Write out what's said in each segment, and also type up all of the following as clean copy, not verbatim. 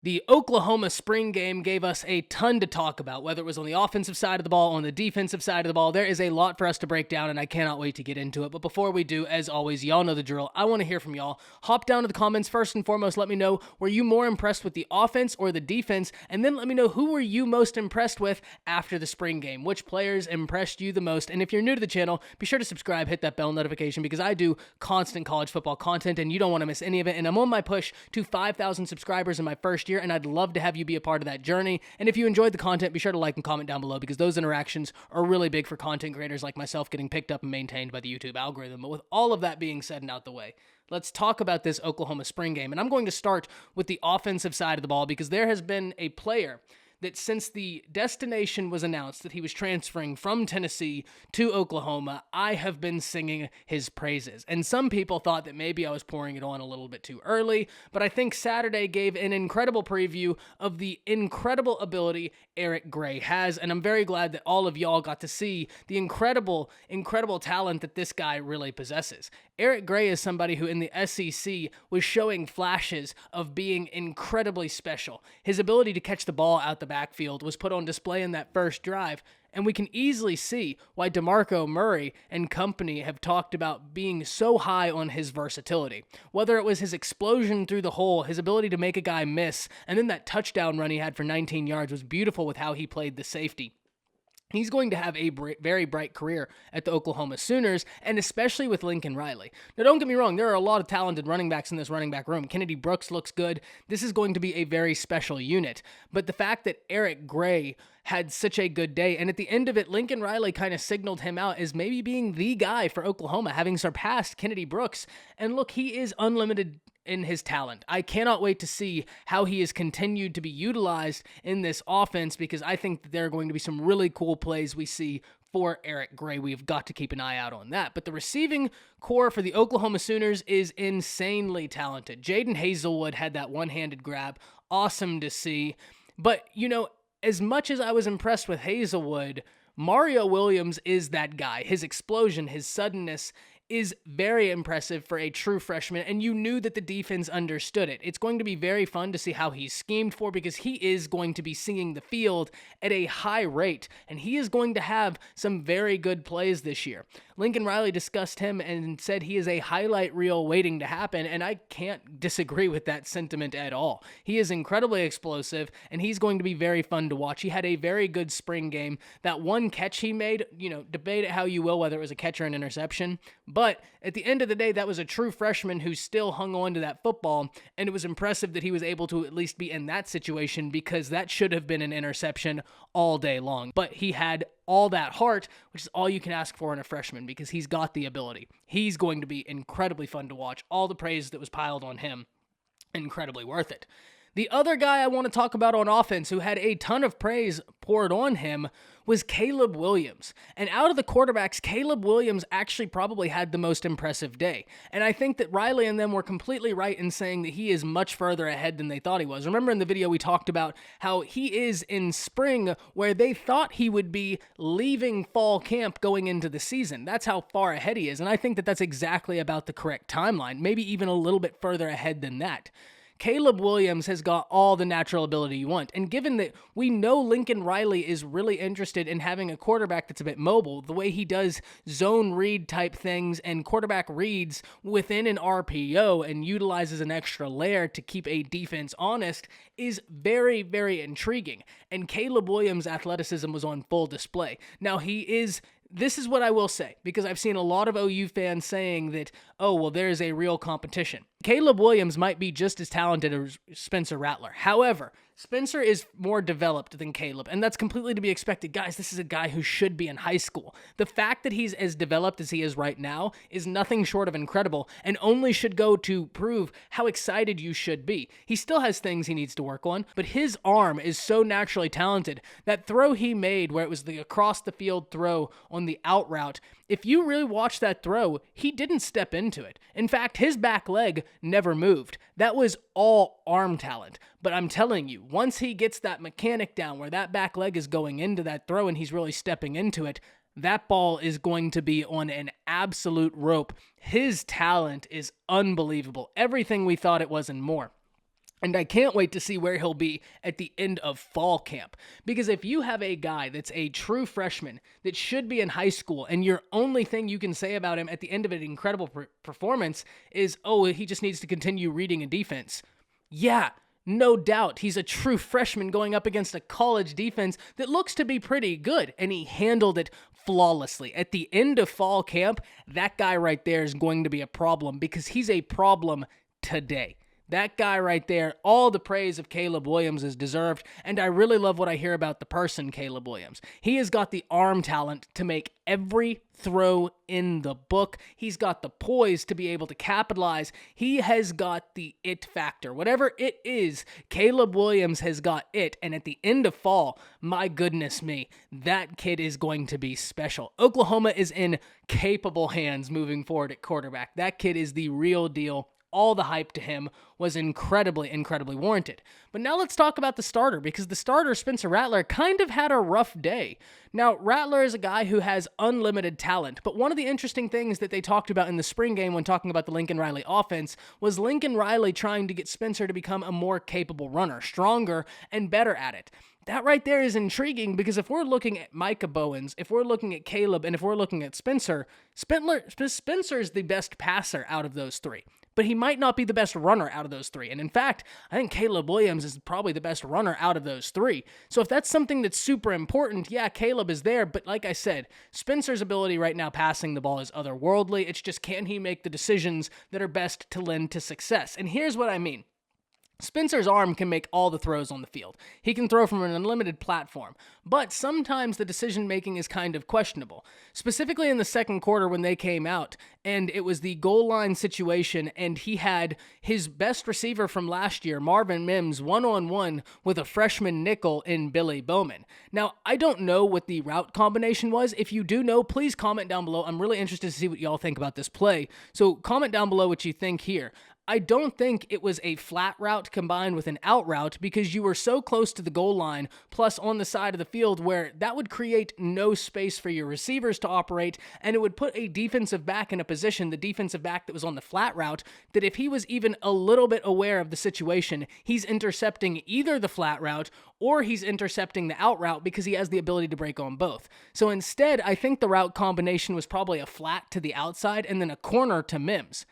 The Oklahoma spring game gave us a ton to talk about, whether it was on the offensive side of the ball, on the defensive side of the ball. There is a lot for us to break down, and I cannot wait to get into it. But before we do, as always, y'all know the drill. I want to hear from y'all. Hop down to the comments first and foremost. Let me know, were you more impressed with the offense or the defense? And then let me know, who were you most impressed with after the spring game? Which players impressed you the most? And if you're new to the channel, be sure to subscribe, hit that bell notification, because I do constant college football content, and you don't want to miss any of it. And I'm on my push to 5,000 subscribers in my first year, and I'd love to have you be a part of that journey. And if you enjoyed the content, be sure to like and comment down below, because those interactions are really big for content creators like myself getting picked up and maintained by the YouTube algorithm. But with all of that being said and out the way, let's talk about this Oklahoma spring game. And I'm going to start with the offensive side of the ball, because there has been a player that since the destination was announced that he was transferring from Tennessee to Oklahoma, I have been singing his praises. And some people thought that maybe I was pouring it on a little bit too early, but I think Saturday gave an incredible preview of the incredible ability Eric Gray has, and I'm very glad that all of y'all got to see the incredible talent that this guy really possesses. Eric Gray is somebody who in the SEC was showing flashes of being incredibly special. His ability to catch the ball out the backfield was put on display in that first drive, and we can easily see why DeMarco Murray and company have talked about being so high on his versatility. Whether it was his explosion through the hole, his ability to make a guy miss, and then that touchdown run he had for 19 yards was beautiful with how he played the safety. He's going to have a very bright career at the Oklahoma Sooners, and especially with Lincoln Riley. Now, don't get me wrong, there are a lot of talented running backs in this running back room. Kennedy Brooks looks good. This is going to be a very special unit. But the fact that Eric Gray had such a good day, and at the end of it, Lincoln Riley kind of signaled him out as maybe being the guy for Oklahoma, having surpassed Kennedy Brooks. And look, he is unlimited in his talent. I cannot wait to see how he is continued to be utilized in this offense, because I think that there are going to be some really cool plays we see for Eric Gray. We've got to keep an eye out on that. But the receiving core for the Oklahoma Sooners is insanely talented. Jaden Hazelwood had that one-handed grab. Awesome to see. But, you know, as much as I was impressed with Hazelwood, Mario Williams is that guy. His explosion, his suddenness is very impressive for a true freshman, and you knew that the defense understood it. It's going to be very fun to see how he's schemed for, because he is going to be seeing the field at a high rate, and he is going to have some very good plays this year. Lincoln Riley discussed him and said he is a highlight reel waiting to happen, and I can't disagree with that sentiment at all. He is incredibly explosive, and he's going to be very fun to watch. He had a very good spring game. That one catch he made, debate it how you will, whether it was a catch or an interception, but at the end of the day, that was a true freshman who still hung on to that football, and it was impressive that he was able to at least be in that situation, because that should have been an interception all day long. But he had all that heart, which is all you can ask for in a freshman, because he's got the ability. He's going to be incredibly fun to watch. All the praise that was piled on him, incredibly worth it. The other guy I want to talk about on offense who had a ton of praise poured on him was Caleb Williams. And out of the quarterbacks, Caleb Williams actually probably had the most impressive day. And I think that Riley and them were completely right in saying that he is much further ahead than they thought he was. Remember in the video we talked about how he is in spring where they thought he would be leaving fall camp going into the season. That's how far ahead he is. And I think that that's exactly about the correct timeline, maybe even a little bit further ahead than that. Caleb Williams has got all the natural ability you want. And given that we know Lincoln Riley is really interested in having a quarterback that's a bit mobile, the way he does zone read type things and quarterback reads within an RPO and utilizes an extra layer to keep a defense honest is very, very intriguing. And Caleb Williams' athleticism was on full display. Now, this is what I will say, because I've seen a lot of OU fans saying that, oh, well, there is a real competition. Caleb Williams might be just as talented as Spencer Rattler. However, Spencer is more developed than Caleb, and that's completely to be expected. Guys, this is a guy who should be in high school. The fact that he's as developed as he is right now is nothing short of incredible, and only should go to prove how excited you should be. He still has things he needs to work on, but his arm is so naturally talented. That throw he made, where it was the across-the-field throw on the out route, if you really watch that throw, he didn't step into it. In fact, his back leg never moved. That was all arm talent. But I'm telling you, once he gets that mechanic down where that back leg is going into that throw and he's really stepping into it, that ball is going to be on an absolute rope. His talent is unbelievable. Everything we thought it was and more. And I can't wait to see where he'll be at the end of fall camp. Because if you have a guy that's a true freshman that should be in high school, and your only thing you can say about him at the end of an incredible performance is, oh, he just needs to continue reading and defense. Yeah, no doubt. He's a true freshman going up against a college defense that looks to be pretty good, and he handled it flawlessly. At the end of fall camp, that guy right there is going to be a problem because he's a problem today. That guy right there, all the praise of Caleb Williams is deserved, and I really love what I hear about the person, Caleb Williams. He has got the arm talent to make every throw in the book. He's got the poise to be able to capitalize. He has got the it factor. Whatever it is, Caleb Williams has got it, and at the end of fall, my goodness me, that kid is going to be special. Oklahoma is in capable hands moving forward at quarterback. That kid is the real deal. All the hype to him was incredibly warranted. But now let's talk about the starter, because the starter, Spencer Rattler, kind of had a rough day. Now, Rattler is a guy who has unlimited talent, but one of the interesting things that they talked about in the spring game when talking about the Lincoln Riley offense was Lincoln Riley trying to get Spencer to become a more capable runner, stronger and better at it. That right there is intriguing because if we're looking at Micah Bowens, if we're looking at Caleb, and if we're looking at Spencer is the best passer out of those three. But he might not be the best runner out of those three. And in fact, I think Caleb Williams is probably the best runner out of those three. So if that's something that's super important, yeah, Caleb is there. But like I said, Spencer's ability right now passing the ball is otherworldly. It's just, can he make the decisions that are best to lend to success? And here's what I mean. Spencer's arm can make all the throws on the field. He can throw from an unlimited platform, but sometimes the decision-making is kind of questionable. Specifically in the second quarter when they came out, and it was the goal line situation, and he had his best receiver from last year, Marvin Mims, one-on-one with a freshman nickel in Billy Bowman. Now, I don't know what the route combination was. If you do know, please comment down below. I'm really interested to see what y'all think about this play. So comment down below what you think here. I don't think it was a flat route combined with an out route because you were so close to the goal line, plus on the side of the field where that would create no space for your receivers to operate, and it would put a defensive back in a position, the defensive back that was on the flat route, that if he was even a little bit aware of the situation, he's intercepting either the flat route or he's intercepting the out route because he has the ability to break on both. So instead, I think the route combination was probably a flat to the outside and then a corner to Mims.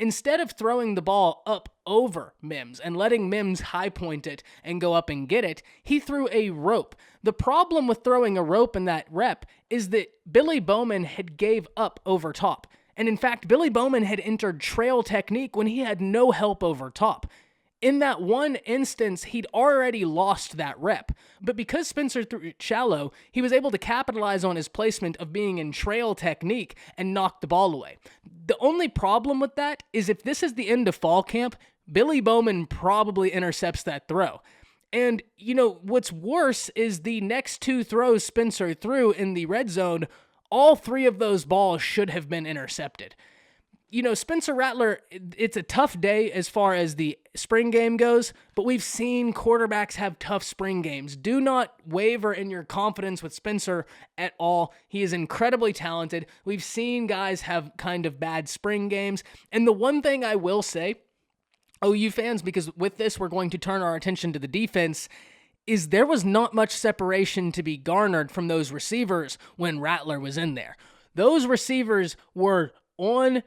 Instead of throwing the ball up over Mims and letting Mims high point it and go up and get it, he threw a rope. The problem with throwing a rope in that rep is that Billy Bowman had gave up over top. And in fact, Billy Bowman had entered trail technique when he had no help over top. In that one instance, he'd already lost that rep. But because Spencer threw it shallow, he was able to capitalize on his placement of being in trail technique and knock the ball away. The only problem with that is if this is the end of fall camp, Billy Bowman probably intercepts that throw. And, you know, what's worse is the next two throws Spencer threw in the red zone, all three of those balls should have been intercepted. You know, Spencer Rattler, it's a tough day as far as the spring game goes, but we've seen quarterbacks have tough spring games. Do not waver in your confidence with Spencer at all. He is incredibly talented. We've seen guys have kind of bad spring games. And the one thing I will say, OU fans, because with this we're going to turn our attention to the defense, is there was not much separation to be garnered from those receivers when Rattler was in there. Those receivers were on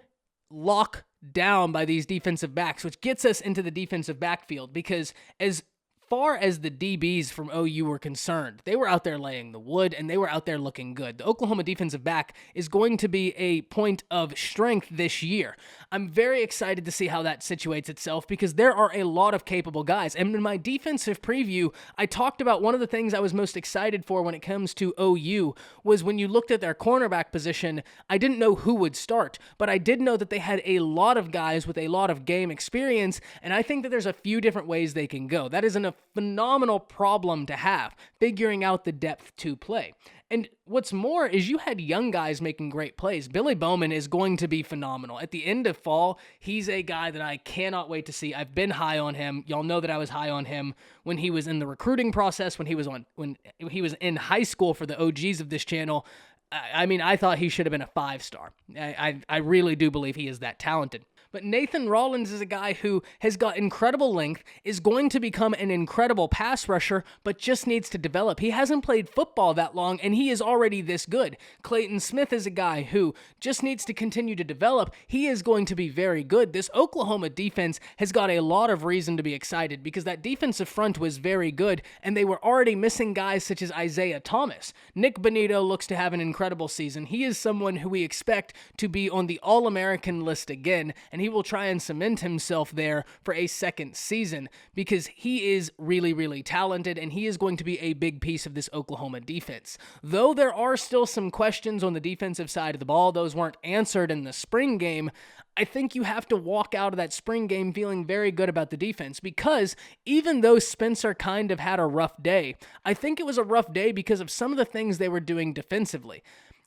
lock down by these defensive backs, which gets us into the defensive backfield because as far as the DBs from OU were concerned, they were out there laying the wood and they were out there looking good. The Oklahoma defensive back is going to be a point of strength this year. I'm very excited to see how that situates itself because there are a lot of capable guys. And in my defensive preview, I talked about one of the things I was most excited for when it comes to OU was when you looked at their cornerback position, I didn't know who would start, but I did know that they had a lot of guys with a lot of game experience, and I think that there's a few different ways they can go. That is a phenomenal problem to have, figuring out the depth to play. And what's more is you had young guys making great plays. Billy Bowman is going to be phenomenal. At the end of fall, he's a guy that I cannot wait to see. I've been high on him. Y'all know that I was high on him when he was in the recruiting process, when he was in high school for the OGs of this channel. I mean, I thought he should have been a 5-star. I really do believe he is that talented. But Nathan Rollins is a guy who has got incredible length, is going to become an incredible pass rusher, but just needs to develop. He hasn't played football that long, and he is already this good. Clayton Smith is a guy who just needs to continue to develop. He is going to be very good. This Oklahoma defense has got a lot of reason to be excited because that defensive front was very good, and they were already missing guys such as Isaiah Thomas. Nick Bonito looks to have an incredible season. He is someone who we expect to be on the All-American list again, and he will try and cement himself there for a second season because he is really, really talented, and he is going to be a big piece of this Oklahoma defense. Though there are still some questions on the defensive side of the ball, those weren't answered in the spring game, I think you have to walk out of that spring game feeling very good about the defense because even though Spencer kind of had a rough day, I think it was a rough day because of some of the things they were doing defensively.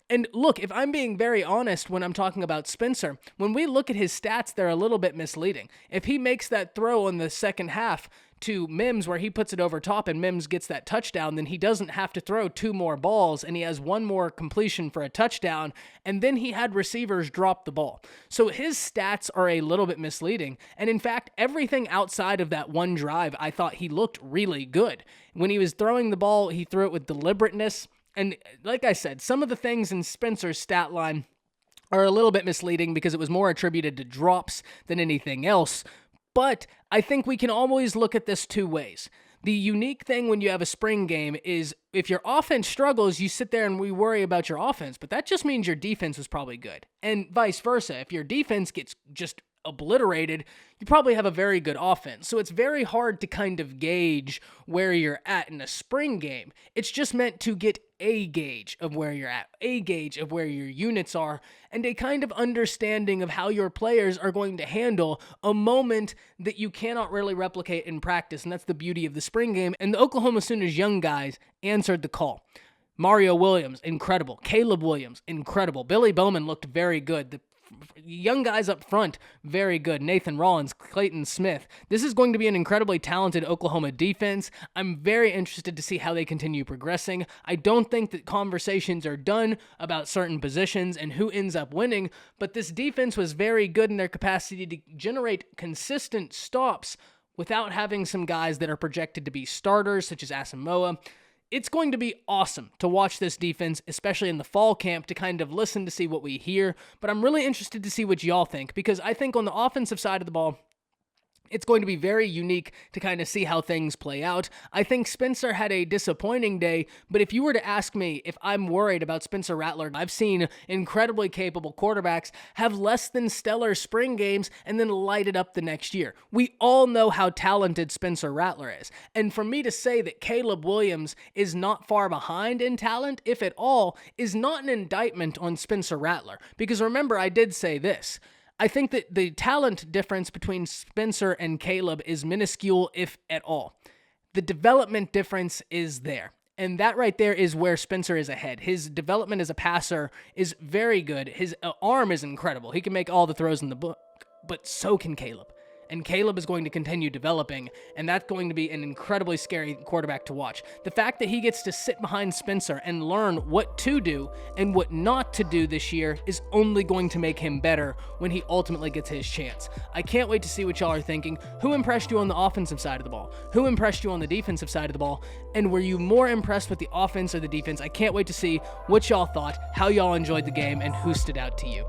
And look, if I'm being very honest when I'm talking about Spencer, when we look at his stats, they're a little bit misleading. If he makes that throw in the second half to Mims where he puts it over top and Mims gets that touchdown, then he doesn't have to throw 2 more balls and he has 1 more completion for a touchdown, and then he had receivers drop the ball. So his stats are a little bit misleading, and in fact, everything outside of that one drive, I thought he looked really good. When he was throwing the ball, he threw it with deliberateness. And like I said, some of the things in Spencer's stat line are a little bit misleading because it was more attributed to drops than anything else. But I think we can always look at this 2 ways. The unique thing when you have a spring game is if your offense struggles, you sit there and we worry about your offense, but that just means your defense was probably good. And vice versa. If your defense gets just obliterated, you probably have a very good offense. So it's very hard to kind of gauge where you're at in a spring game. It's just meant to get a gauge of where you're at, a gauge of where your units are, and a kind of understanding of how your players are going to handle a moment that you cannot really replicate in practice. And that's the beauty of the spring game. And the Oklahoma Sooners young guys answered the call. Mario Williams, incredible. Caleb Williams, incredible. Billy Bowman looked very good. The young guys up front, very good. Nathan Rollins, Clayton Smith. This is going to be an incredibly talented Oklahoma defense. I'm very interested to see how they continue progressing. I don't think that conversations are done about certain positions and who ends up winning, but this defense was very good in their capacity to generate consistent stops without having some guys that are projected to be starters, such as Asamoah. It's going to be awesome to watch this defense, especially in the fall camp, to kind of listen to see what we hear. But I'm really interested to see what y'all think, because I think on the offensive side of the ball, it's going to be very unique to kind of see how things play out. I think Spencer had a disappointing day, but if you were to ask me if I'm worried about Spencer Rattler, I've seen incredibly capable quarterbacks have less than stellar spring games and then light it up the next year. We all know how talented Spencer Rattler is. And for me to say that Caleb Williams is not far behind in talent, if at all, is not an indictment on Spencer Rattler. Because remember, I did say this. I think that the talent difference between Spencer and Caleb is minuscule, if at all. The development difference is there. And that right there is where Spencer is ahead. His development as a passer is very good. His arm is incredible. He can make all the throws in the book, but so can Caleb. And Caleb is going to continue developing, and that's going to be an incredibly scary quarterback to watch. The fact that he gets to sit behind Spencer and learn what to do and what not to do this year is only going to make him better when he ultimately gets his chance. I can't wait to see what y'all are thinking. Who impressed you on the offensive side of the ball? Who impressed you on the defensive side of the ball? And were you more impressed with the offense or the defense? I can't wait to see what y'all thought, how y'all enjoyed the game, and who stood out to you.